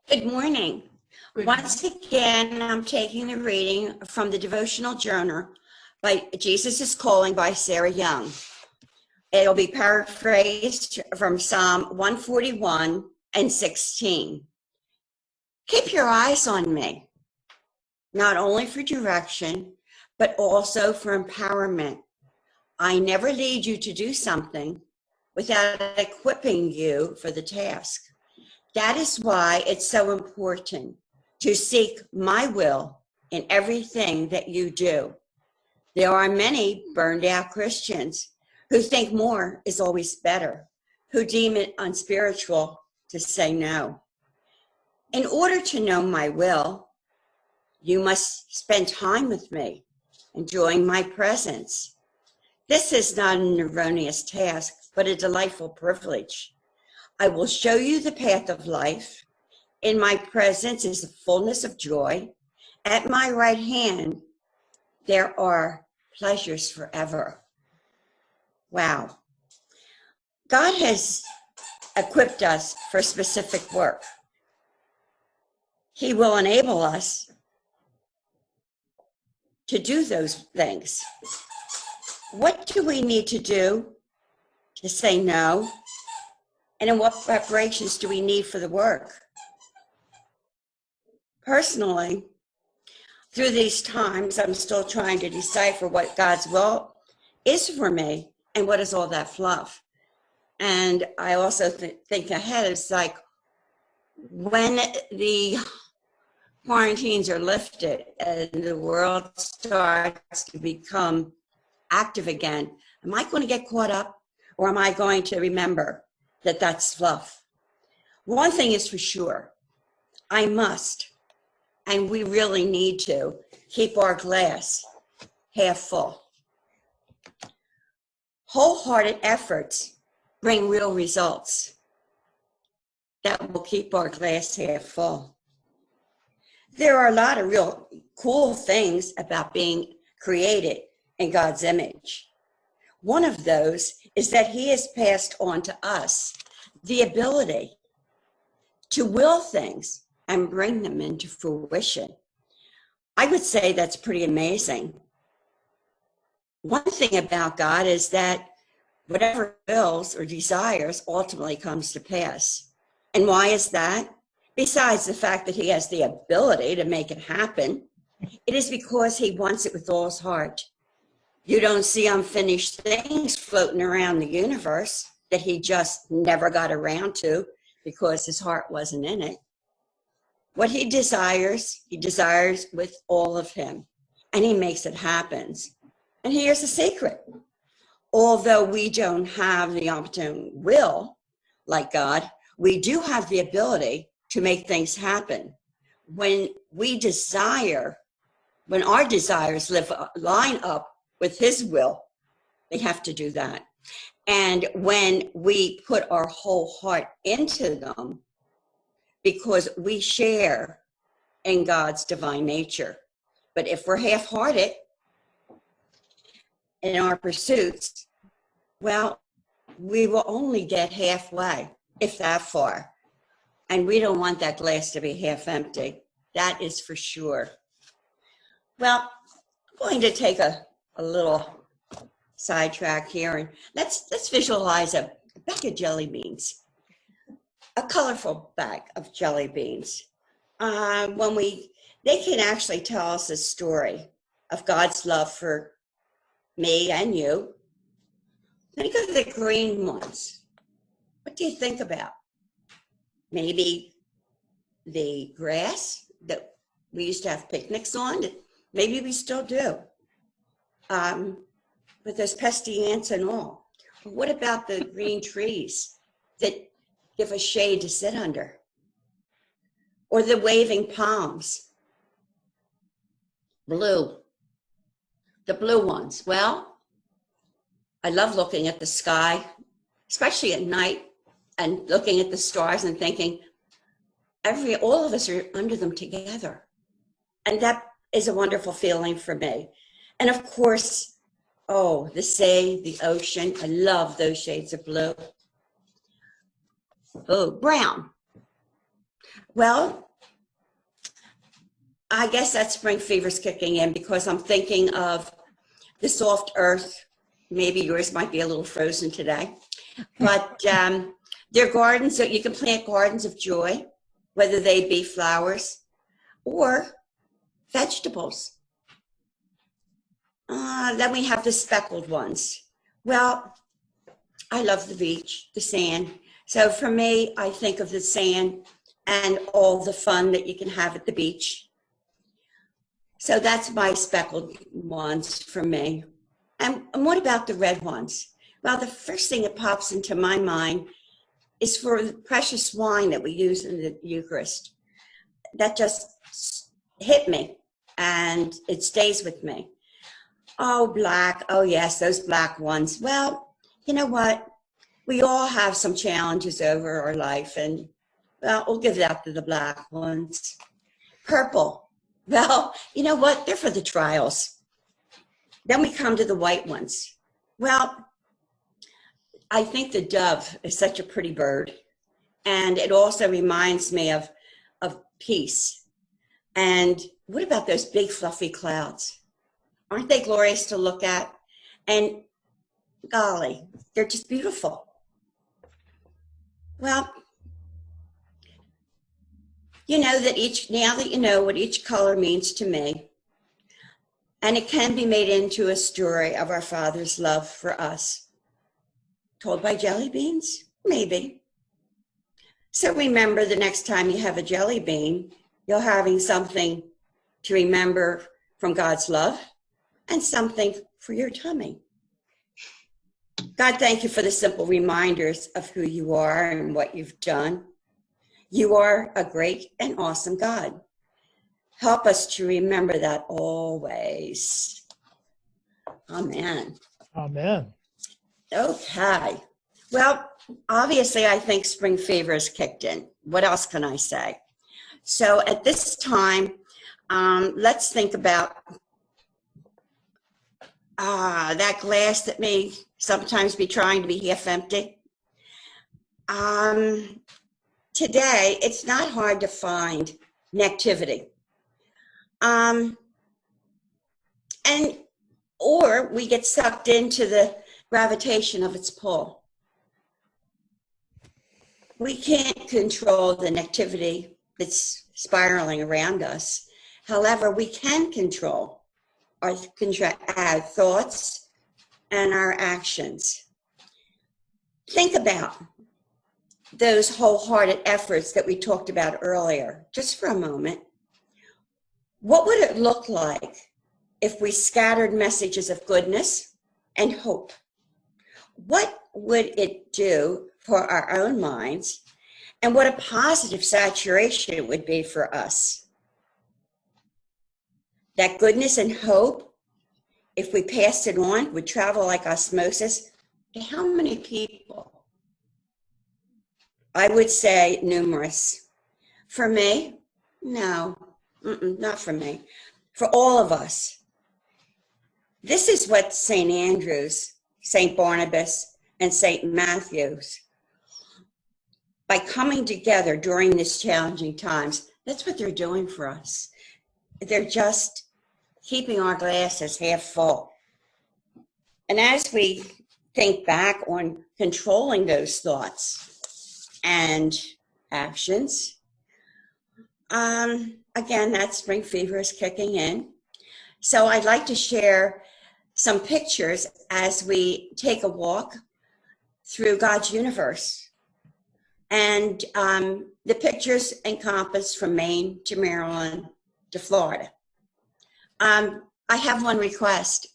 Good morning. Once again, I'm taking the reading from the devotional journal by Jesus is Calling by Sarah Young. It'll be paraphrased from Psalm 141 and 16. Keep your eyes on me, not only for direction, but also for empowerment. I never lead you to do something without equipping you for the task. That is why it's so important to seek my will in everything that you do. There are many burned out Christians who think more is always better, who deem it unspiritual to say no. In order to know my will, you must spend time with me, enjoying my presence. This is not an erroneous task, but a delightful privilege. I will show you the path of life. In my presence is the fullness of joy. At my right hand, there are pleasures forever. Wow. God has equipped us for specific work. He will enable us to do those things. What do we need to do to say no? And in what preparations do we need for the work? Personally, through these times, I'm still trying to decipher what God's will is for me and what is all that fluff. And I also think ahead, it's like when the quarantines are lifted and the world starts to become active again, am I going to get caught up, or am I going to remember that that's fluff? One thing is for sure, I must, and we really need to, keep our glass half full. Wholehearted efforts bring real results that will keep our glass half full. There are a lot of real cool things about being created in God's image. One of those is that He has passed on to us the ability to will things and bring them into fruition. I would say that's pretty amazing. One thing about God is that whatever wills or desires ultimately comes to pass. And why is that? Besides the fact that He has the ability to make it happen, it is because He wants it with all His heart. You don't see unfinished things floating around the universe that He just never got around to because His heart wasn't in it. What He desires with all of Him, and He makes it happen. And here's the secret. Although we don't have the opportune will like God, we do have the ability to make things happen. When our desires line up with His will, they have to do that. And when we put our whole heart into them, because we share in God's divine nature. But if we're half-hearted in our pursuits, well, we will only get halfway, if that far. And we don't want that glass to be half empty. That is for sure. Well, I'm going to take a little sidetrack here, and let's visualize a bag of jelly beans, a colorful bag of jelly beans. They can actually tell us a story of God's love for me and you. Think of the green ones. What do you think about? Maybe the grass that we used to have picnics on. Maybe we still do. But there's pesky ants and all. But what about the green trees that give us shade to sit under? Or the waving palms? Blue. The blue ones. Well, I love looking at the sky, especially at night, and looking at the stars and thinking, all of us are under them together. And that is a wonderful feeling for me. And of course, the sea, the ocean, I love those shades of blue. Oh, brown. Well, I guess that spring fever's kicking in because I'm thinking of the soft earth. Maybe yours might be a little frozen today, but they're gardens that you can plant, gardens of joy, whether they be flowers or vegetables. Then we have the speckled ones. Well, I love the beach, the sand. So for me, I think of the sand and all the fun that you can have at the beach. So that's my speckled ones for me. And what about the red ones? Well, the first thing that pops into my mind is for the precious wine that we use in the Eucharist. That just hit me, and it stays with me. Oh, black. Oh, yes, those black ones. Well, you know what? We all have some challenges over our life, and well, we'll give that to the black ones. Purple. Well, you know what? They're for the trials. Then we come to the white ones. Well, I think the dove is such a pretty bird, and it also reminds me of peace. And what about those big fluffy clouds? Aren't they glorious to look at? And golly, they're just beautiful. Well, you know that now that you know what each color means to me, and it can be made into a story of our Father's love for us. Told by jelly beans? Maybe. So remember, the next time you have a jelly bean, you're having something to remember from God's love and something for your tummy. God, thank you for the simple reminders of who you are and what you've done. You are a great and awesome God. Help us to remember that always. Amen. Amen. Okay. Well, obviously, I think spring fever has kicked in. What else can I say? So at this time, let's think about that glass that may sometimes be trying to be half empty. Today, it's not hard to find negativity. Or we get sucked into the gravitation of its pull. We can't control the negativity that's spiraling around us. However, we can control our thoughts and our actions. Think about those wholehearted efforts that we talked about earlier, just for a moment. What would it look like if we scattered messages of goodness and hope? What would it do for our own minds, and what a positive saturation it would be for us? That goodness and hope, if we passed it on, would travel like osmosis to how many people? I would say numerous. For me, no, not for me. For all of us. This is what St. Andrew's, St. Barnabas, and St. Matthew's, by coming together during these challenging times, that's what they're doing for us. They're just keeping our glasses half full. And as we think back on controlling those thoughts and actions, again, that spring fever is kicking in. So I'd like to share some pictures as we take a walk through God's universe. And the pictures encompass from Maine to Maryland to Florida. I have one request.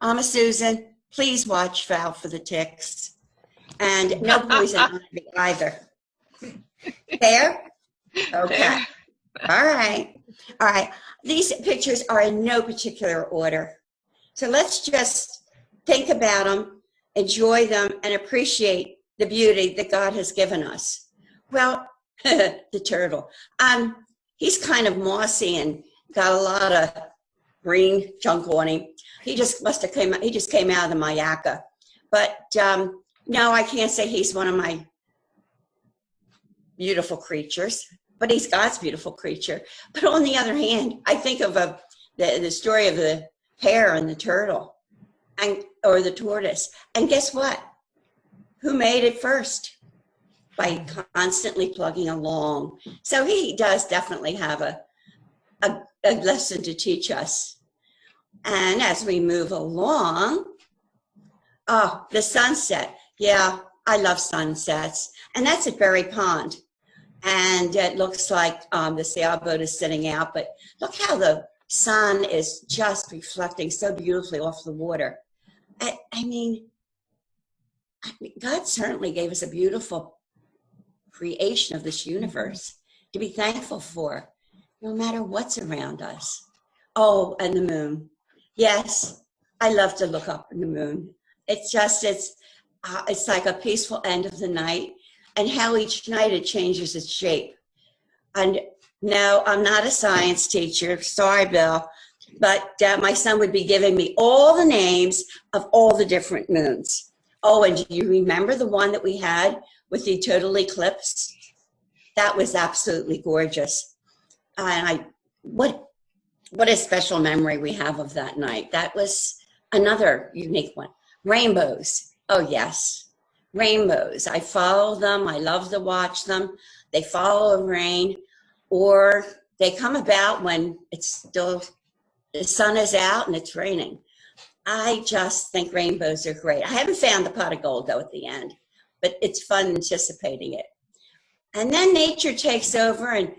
Mama Susan, please watch out for the ticks. And no poison ivy either. Fair? Okay. All right. All right. These pictures are in no particular order. So let's just think about them, enjoy them, and appreciate the beauty that God has given us. Well, the turtle. He's kind of mossy and got a lot of green junk on him. He just came out of the Mayaka. But no, I can't say he's one of my beautiful creatures. but he's God's beautiful creature. But on the other hand, I think of the story of the hare and the turtle, or the tortoise. And guess what? Who made it first? By constantly plugging along. So he does definitely have a lesson to teach us. And as we move along, oh, the sunset. Yeah, I love sunsets. And that's at Berry Pond. And it looks like the sailboat is sitting out, but look how the sun is just reflecting so beautifully off the water. I mean, God certainly gave us a beautiful creation of this universe to be thankful for, no matter what's around us. Oh, and the moon. Yes, I love to look up in the moon. It's like a peaceful end of the night, and how each night it changes its shape. And no, I'm not a science teacher. Sorry, Bill. But my son would be giving me all the names of all the different moons. Oh, and do you remember the one that we had with the total eclipse? That was absolutely gorgeous. And what a special memory we have of that night. That was another unique one. Rainbows. Oh, yes. Rainbows. I follow them. I love to watch them. They follow rain, or they come about when it's still, the sun is out and it's raining. I just think rainbows are great. I haven't found the pot of gold, though, at the end, but it's fun anticipating it. And then nature takes over, and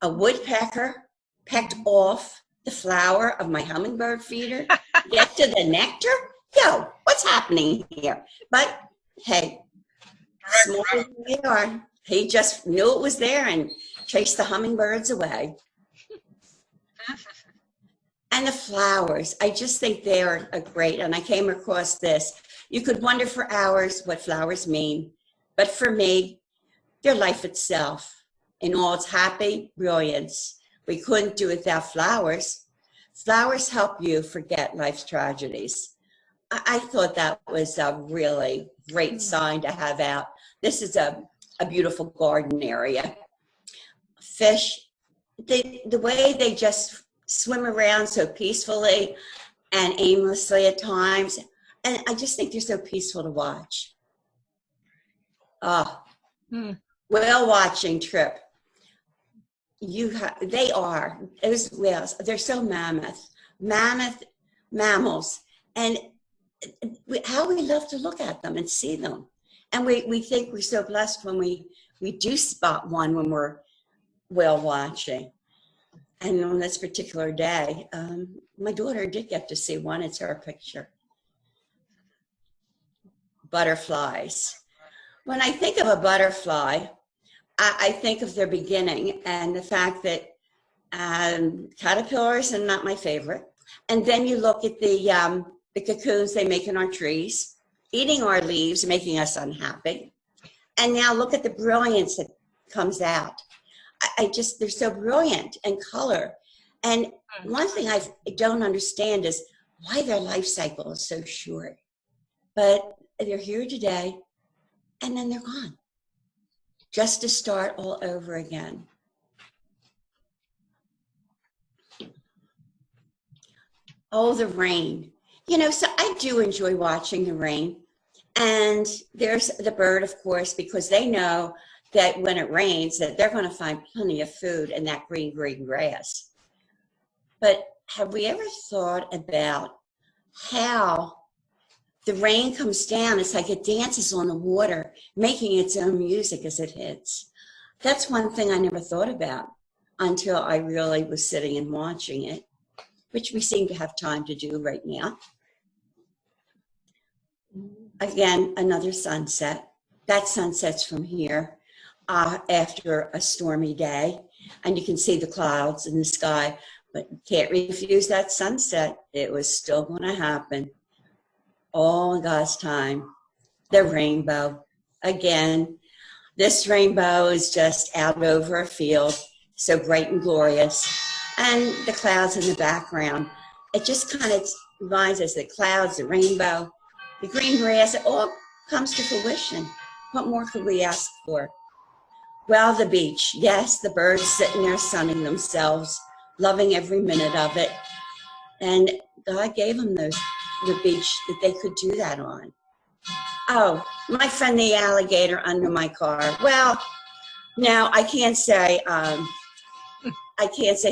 a woodpecker pecked off the flower of my hummingbird feeder, get to the nectar. Yo, what's happening here? But hey, small as we are, he just knew it was there and chased the hummingbirds away. And the flowers, I just think they are great. And I came across this. You could wonder for hours what flowers mean, but for me, they're life itself in all its happy brilliance. We couldn't do it without flowers. Flowers help you forget life's tragedies. I thought that was a really great sign to have out. This is a beautiful garden area. Fish, the way they just swim around so peacefully and aimlessly at times, and I just think they're so peaceful to watch. Whale watching trip. They are, those whales, they're so mammoth mammals, and how we love to look at them and see them. And we think we're so blessed when we do spot one when we're whale watching. And on this particular day, my daughter did get to see one. It's her picture. Butterflies. When I think of a butterfly, I think of their beginning and the fact that caterpillars are not my favorite. And then you look at the cocoons they make in our trees, eating our leaves, making us unhappy. And now look at the brilliance that comes out. They're so brilliant and color. And one thing I don't understand is why their life cycle is so short. But they're here today, and then they're gone, just to start all over again. Oh, the rain. So I do enjoy watching the rain. And there's the bird, of course, because they know that when it rains, that they're going to find plenty of food in that green grass. But have we ever thought about how the rain comes down? It's like it dances on the water, making its own music as it hits. That's one thing I never thought about until I really was sitting and watching it, which we seem to have time to do right now. Again, another sunset. That sunset's from here after a stormy day, and you can see the clouds in the sky, but you can't refuse that sunset. It was still going to happen. All in God's time. The rainbow. Again, this rainbow is just out over a field, so bright and glorious. And the clouds in the background. It just kind of reminds us that clouds, the rainbow, the green grass, it all comes to fruition. What more could we ask for? Well, the beach. Yes, the birds sitting there sunning themselves, loving every minute of it. And God gave them the beach that they could do that on. Oh, my friend the alligator under my car. Well, now I can't say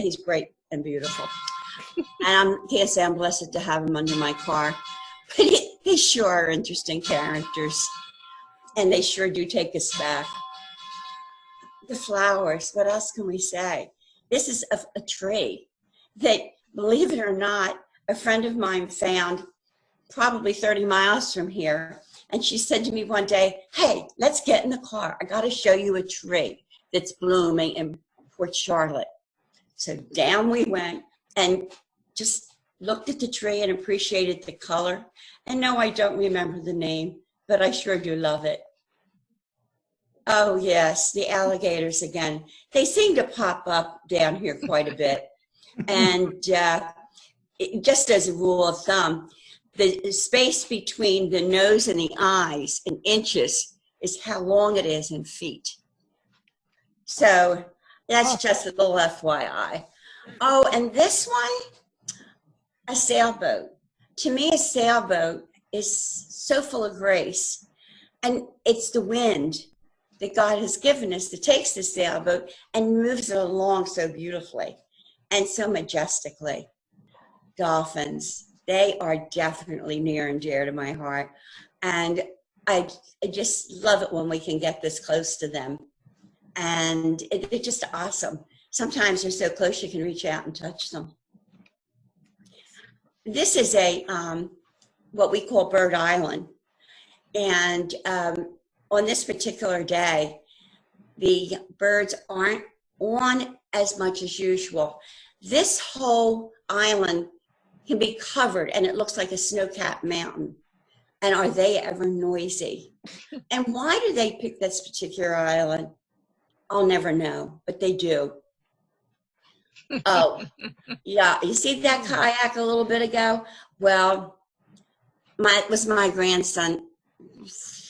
he's great and beautiful. And I can't say I'm blessed to have him under my car. But he sure are interesting characters. And they sure do take us back. The flowers, what else can we say? This is a tree that, believe it or not, a friend of mine found probably 30 miles from here. And she said to me one day, hey, let's get in the car. I got to show you a tree that's blooming in Port Charlotte. So down we went and just looked at the tree and appreciated the color. And no, I don't remember the name, but I sure do love it. Oh, yes, the alligators again. They seem to pop up down here quite a bit. And just as a rule of thumb, the space between the nose and the eyes in inches is how long it is in feet. So that's just a little FYI. Oh, and this one, a sailboat. To me, a sailboat is so full of grace. And it's the wind that God has given us that takes the sailboat and moves it along so beautifully and so majestically. Dolphins, they are definitely near and dear to my heart. And I just love it when we can get this close to them. And they're just awesome. Sometimes they're so close you can reach out and touch them. This is what we call Bird Island. And on this particular day, the birds aren't on as much as usual. This whole island can be covered and it looks like a snow-capped mountain. And are they ever noisy? And why do they pick this particular island? I'll never know, but they do. Oh, yeah. You see that kayak a little bit ago? Well, it was my grandson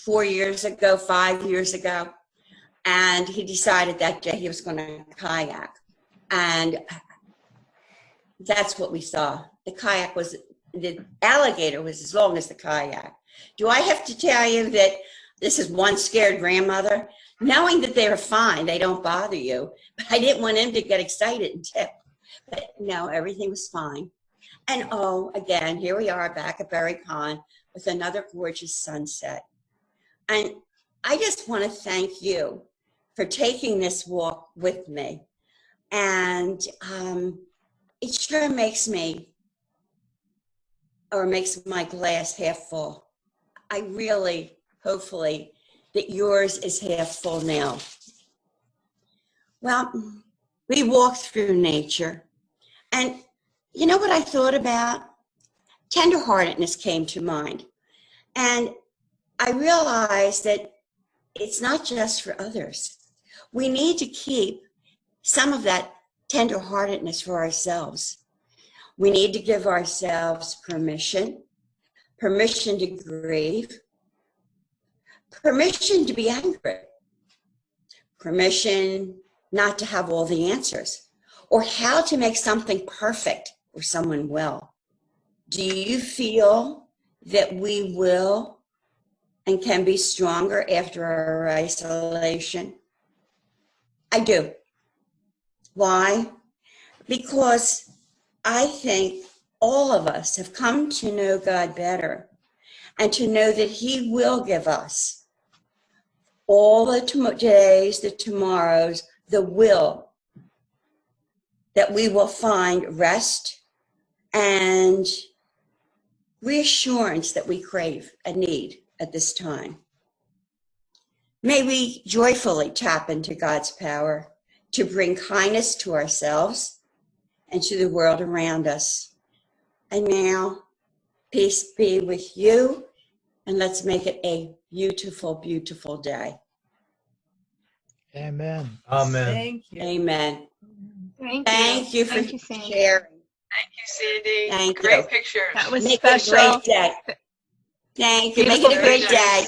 4 years ago, 5 years ago, and he decided that day he was going to kayak. And that's what we saw. The alligator was as long as the kayak. Do I have to tell you that this is one scared grandmother? Knowing that they're fine, they don't bother you. But I didn't want him to get excited and tip. But no, everything was fine. And oh, again, here we are back at Berry Pond with another gorgeous sunset. And I just want to thank you for taking this walk with me. And it sure makes my glass half full. I really, hopefully, that yours is half full now. Well, we walked through nature. And you know what I thought about? Tenderheartedness came to mind. And I realized that it's not just for others. We need to keep some of that tenderheartedness for ourselves. We need to give ourselves permission to grieve, permission to be angry, permission not to have all the answers, or how to make something perfect for someone well. Do you feel that we will and can be stronger after our isolation? I do. Why? Because I think all of us have come to know God better and to know that He will give us all the days, the tomorrows, the will, that we will find rest and reassurance that we crave and need at this time. May we joyfully tap into God's power to bring kindness to ourselves and to the world around us. And now, peace be with you, and let's make it a beautiful, beautiful day. Amen. Amen. Thank you. Amen. Thank you. For Thank you, Sandy. sharing. Thank you, Sandy. Thank Great you. pictures. That was Make special. it a great day. Thank you. Make it a great day.